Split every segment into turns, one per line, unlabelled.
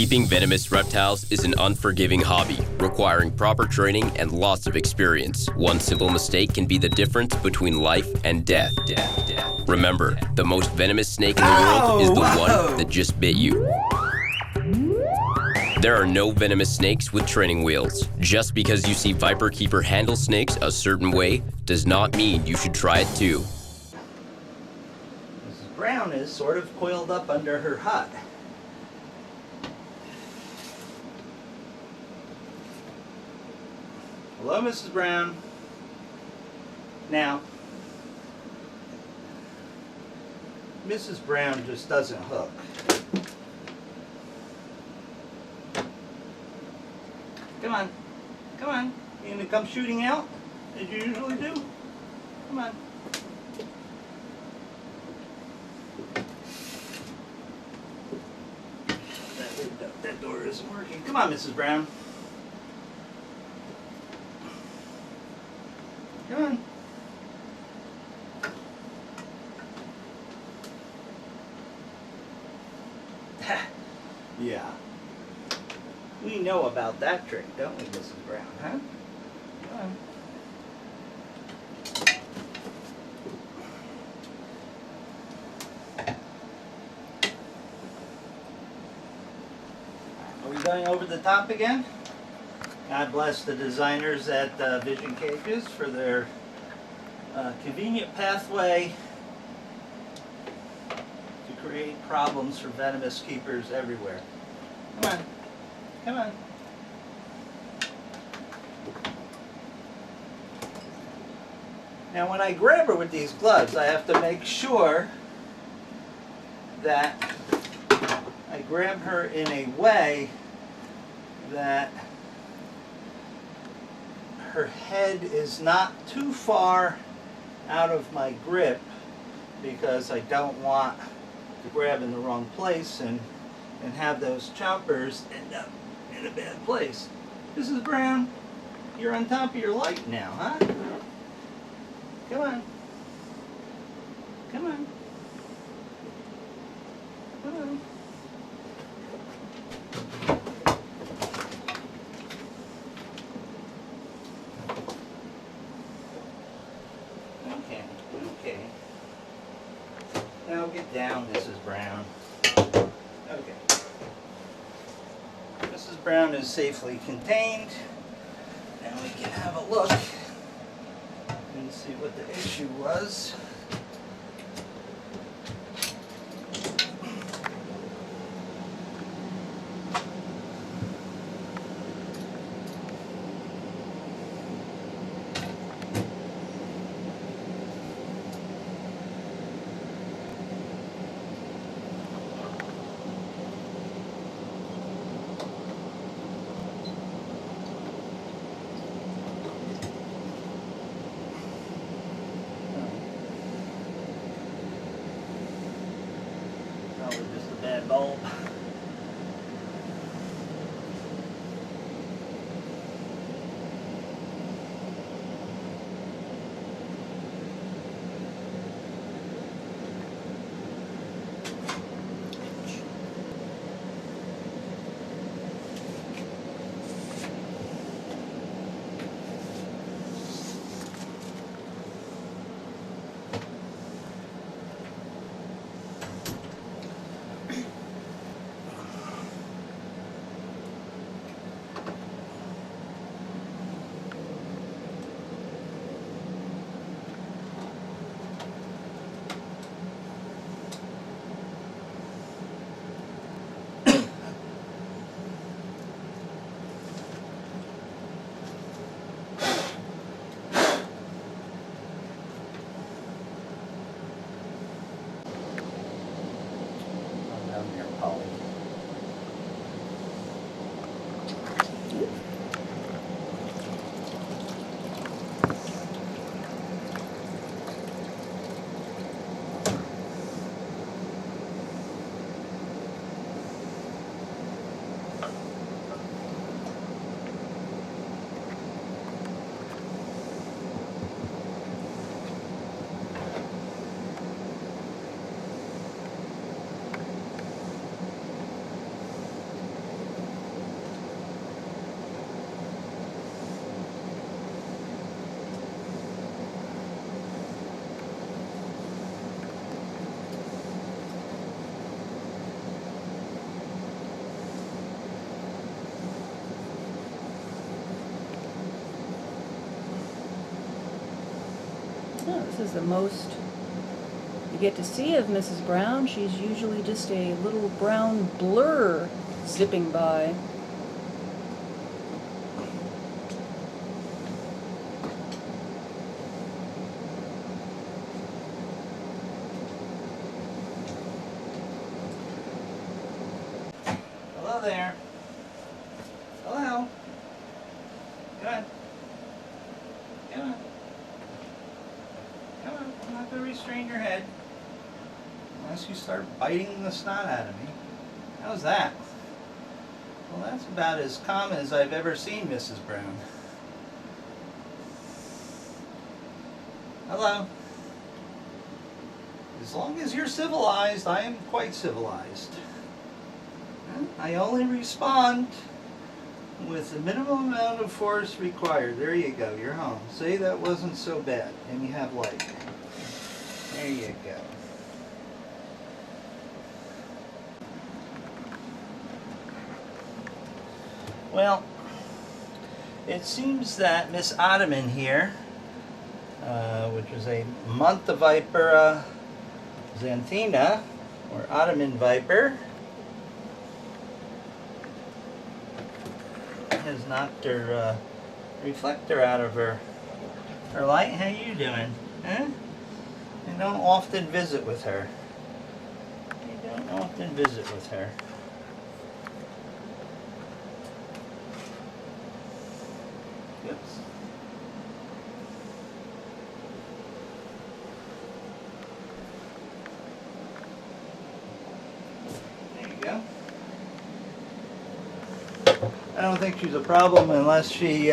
Keeping venomous reptiles is an unforgiving hobby, requiring proper training and lots of experience. One simple mistake can be the difference between life and death. Remember, the most venomous snake in the world is the one that just bit you. There are no venomous snakes with training wheels. Just because you see viperkeeper handle snakes a certain way does not mean you should try it too.
Mrs. Brown is sort of coiled up under her hut. Hello, Mrs. Brown. Now, Mrs. Brown just doesn't hook. Come on. Come on. You gonna come shooting out as you usually do? Come on. That door isn't working. Come on, Mrs. Brown. Come on. Yeah. We know about that trick, don't we, Mrs. Brown, huh? Come on. Are we going over the top again? God bless the designers at Vision Cages for their convenient pathway to create problems for venomous keepers everywhere. Come on. Come on. Now when I grab her with these gloves, I have to make sure that I grab her in a way that her head is not too far out of my grip, because I don't want to grab in the wrong place and have those choppers end up in a bad place. Mrs. Brown, you're on top of your light now, huh? Come on. Come on. Come on. Okay, okay. Now get down, Mrs. Brown. Okay. Mrs. Brown is safely contained. Now we can have a look and see what the issue was. Probably just a bad bulb.
Oh, this is the most you get to see of Mrs. Brown. She's usually just a little brown blur zipping by.
Hello there. Hello. Come on. Come on. Come on. I'm not going to restrain your head unless you start biting the snot out of me. How's that? Well, that's about as calm as I've ever seen Mrs. Brown. Hello. As long as you're civilized, I am quite civilized. I only respond with the minimum amount of force required. There you go, you're home. See, that wasn't so bad. And you have light. There you go. Well, it seems that Miss Ottoman here, which is a month vipera xanthina, or Ottoman viper, has knocked her reflector out of her light. How you doing? Huh? You don't often visit with her. You don't often visit with her. Oops. There you go. I don't think she's a problem unless she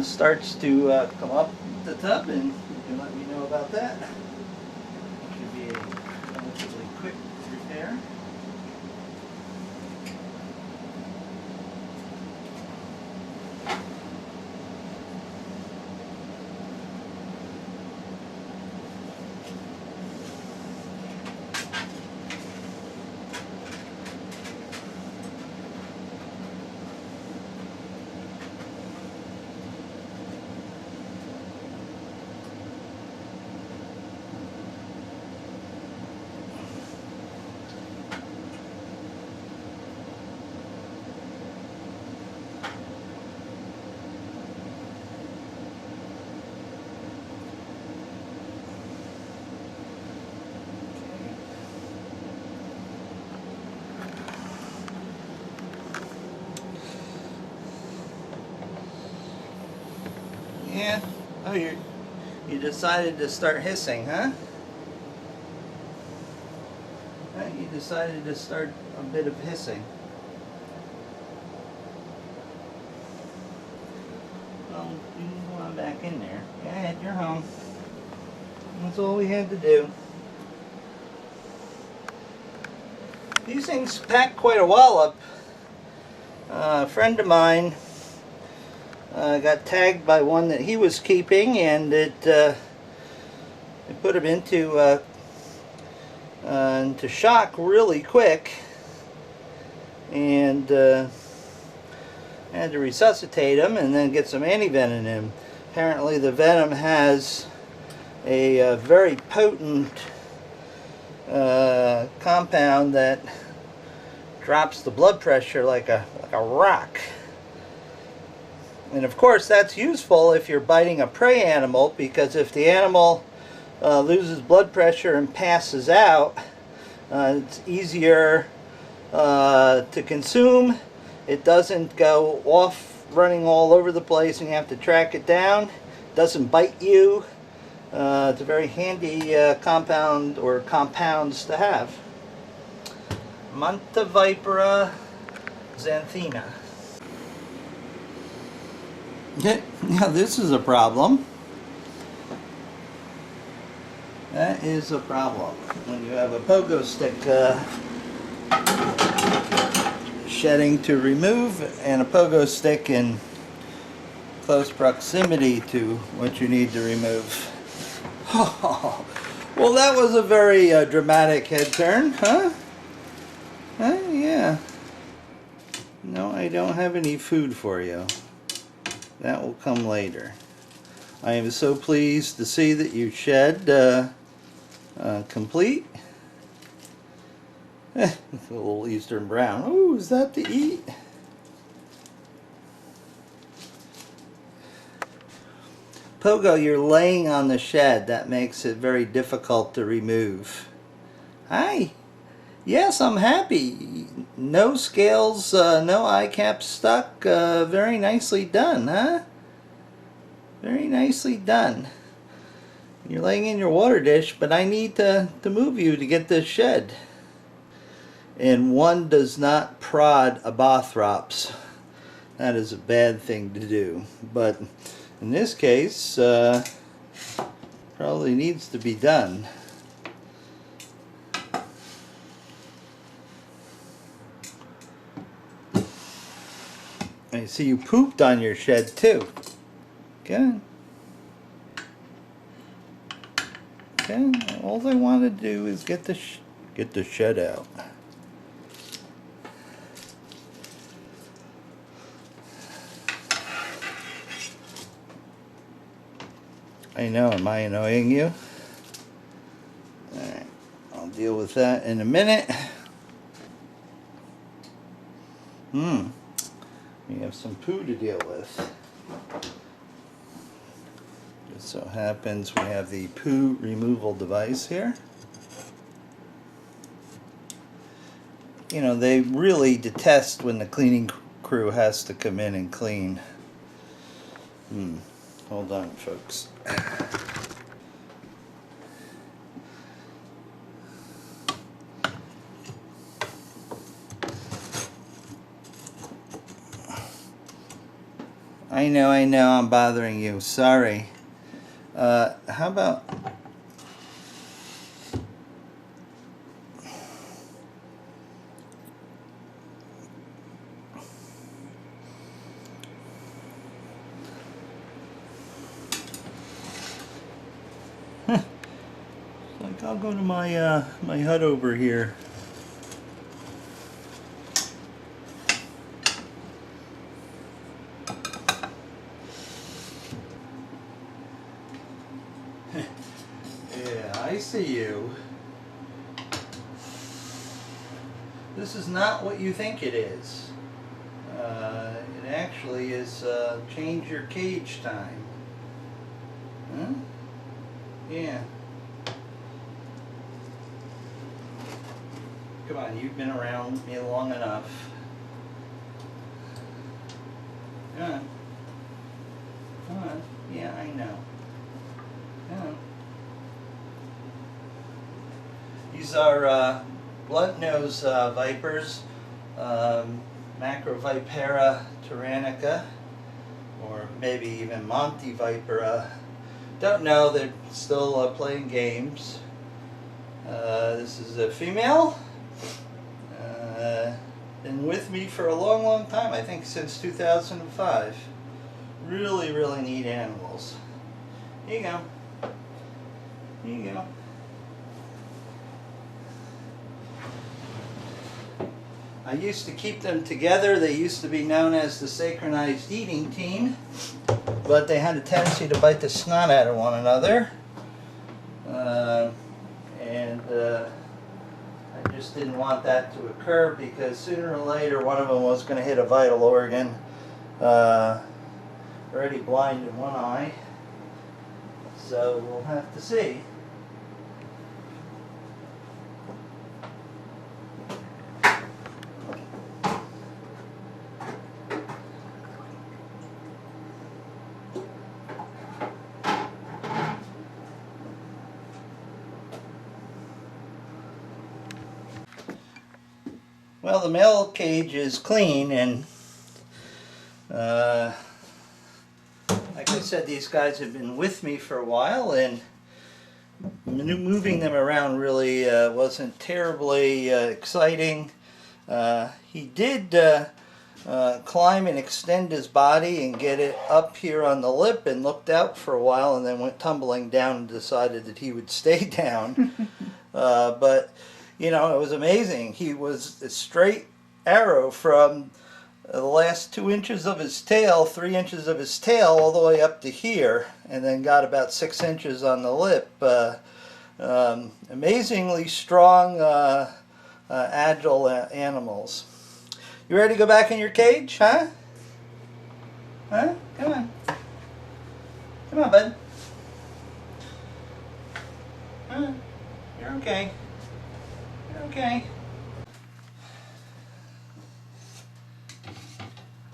starts to come up the tub, and you can let me know about that. It should be a relatively quick repair. Yeah. Oh, you decided to start hissing, huh? You decided to start a bit of hissing. Well, you can go on back in there. Go ahead, you're home. That's all we had to do. These things pack quite a wallop. A friend of mine got tagged by one that he was keeping, and it put him into shock really quick, and had to resuscitate him and then get some antivenom in him. Apparently the venom has a very potent compound that drops the blood pressure like a rock. And of course that's useful if you're biting a prey animal, because if the animal loses blood pressure and passes out, it's easier to consume. It doesn't go off running all over the place and you have to track it down. It doesn't bite you. It's a very handy compound or compounds to have. Monta vipera xanthina. Now this is a problem. That is a problem when you have a pogo stick shedding to remove, and a pogo stick in close proximity to what you need to remove. Oh, well, that was a very dramatic head turn, huh? Huh? Yeah. No, I don't have any food for you. That will come later. I am so pleased to see that you shed complete. A little Eastern brown. Oh, is that to eat? Pogo, you're laying on the shed. That makes it very difficult to remove. Hi. Yes, I'm happy. No scales, no eye caps stuck. Very nicely done, huh? Very nicely done. You're laying in your water dish, but I need to move you to get this shed. And one does not prod a Bothrops. That is a bad thing to do. But in this case, probably needs to be done. I see you pooped on your shed too. Good. Okay. All I want to do is get the shed out. I know. Am I annoying you? All right. I'll deal with that in a minute. We have some poo to deal with. Just so happens we have the poo removal device here. You know, they really detest when the cleaning crew has to come in and clean. Hold on, folks. I know, I'm bothering you. Sorry. How about... Like, I'll go to my my hut over here. Yeah, I see you. This is not what you think it is. It actually is change your cage time. Huh? Yeah. Come on, you've been around me long enough. Come on. Come on. Yeah, I know. Come on. These are blunt-nose vipers, Macrovipera tyrannica, or maybe even Montivipera. Don't know, they're still playing games. This is a female. Been with me for a long, long time, I think since 2005. Really, really neat animals. Here you go. Here you go. I used to keep them together. They used to be known as the synchronized eating team, but they had a tendency to bite the snot out of one another. I just didn't want that to occur because sooner or later one of them was going to hit a vital organ. Already blind in one eye, so we'll have to see. Well, the male cage is clean, and like I said, these guys have been with me for a while, and moving them around really wasn't terribly exciting. He did climb and extend his body and get it up here on the lip and looked out for a while and then went tumbling down and decided that he would stay down. But you know, it was amazing. He was a straight arrow from the last 2 inches of his tail, 3 inches of his tail, all the way up to here, and then got about 6 inches on the lip. Amazingly strong, agile animals. You ready to go back in your cage, huh? Huh? Come on. Come on, bud. Huh? You're okay. You're okay.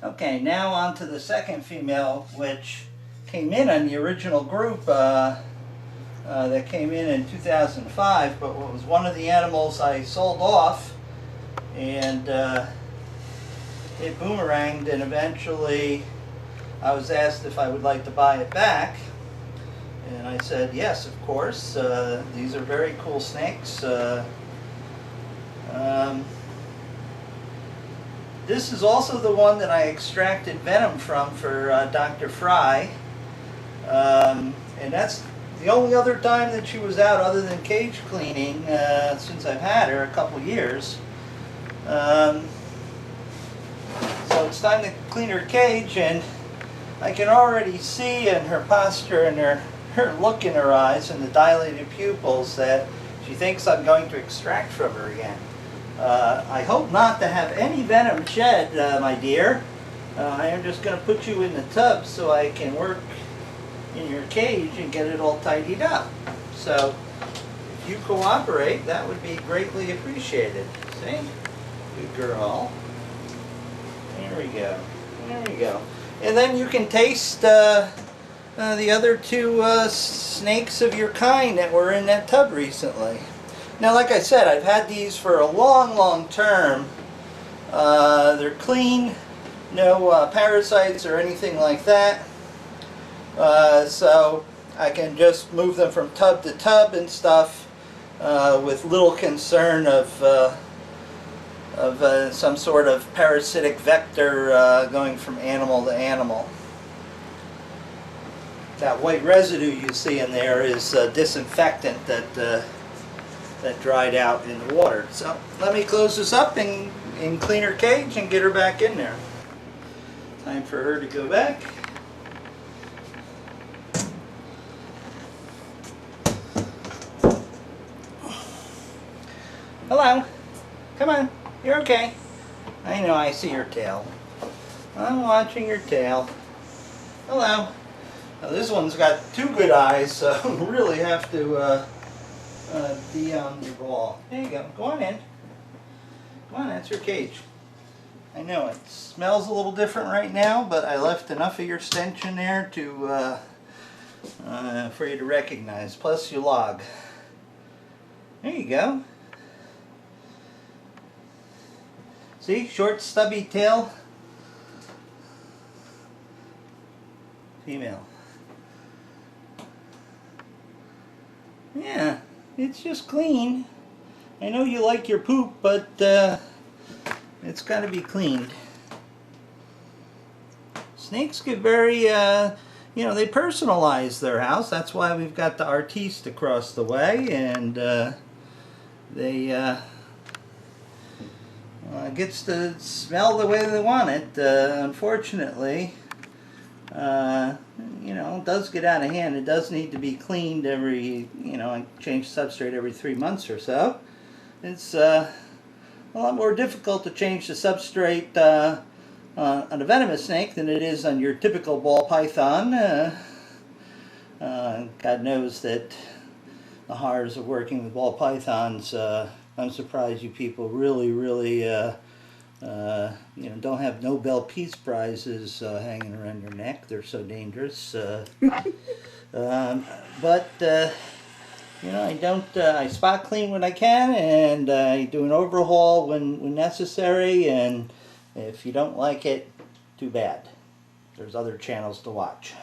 Okay, now on to the second female, which came in on the original group that came in 2005, but was one of the animals I sold off, and it boomeranged, and eventually I was asked if I would like to buy it back, and I said yes, of course. These are very cool snakes. This is also the one that I extracted venom from for Dr. Fry, and that's the only other time that she was out other than cage cleaning since I've had her, a couple years. So it's time to clean her cage, and I can already see in her posture and her look in her eyes and the dilated pupils that she thinks I'm going to extract from her again. I hope not to have any venom shed, my dear. I am just going to put you in the tub so I can work in your cage and get it all tidied up. So if you cooperate, that would be greatly appreciated. See? Good girl. There we go. There we go. And then you can taste the other two snakes of your kind that were in that tub recently. Now, like I said, I've had these for a long term. They're clean, no parasites or anything like that. So I can just move them from tub to tub and stuff with little concern of some sort of parasitic vector going from animal to animal. That white residue you see in there is disinfectant that dried out in the water. So let me close this up and clean her cage and get her back in there. Time for her to go back. Hello. Come on. You're okay. I know, I see your tail. I'm watching your tail. Hello. Now this one's got two good eyes, so really have to be on your ball. There you go. Go on in. Come on, that's your cage. I know it smells a little different right now, but I left enough of your stench in there to for you to recognize. Plus your log. There you go. See, short stubby tail. Female. Yeah, it's just clean. I know you like your poop, but it's got to be cleaned. Snakes get very, you know, they personalize their house. That's why we've got the artiste across the way, and they gets to smell the way they want it. Unfortunately, you know, it does get out of hand. It does need to be cleaned every, you know, and change substrate every 3 months or so. It's a lot more difficult to change the substrate on a venomous snake than it is on your typical ball python. God knows that the horrors of working with ball pythons, I'm surprised you people really you know, don't have Nobel Peace Prizes hanging around your neck. They're so dangerous. But you know, I spot clean when I can, and I do an overhaul when necessary, and if you don't like it, too bad. There's other channels to watch.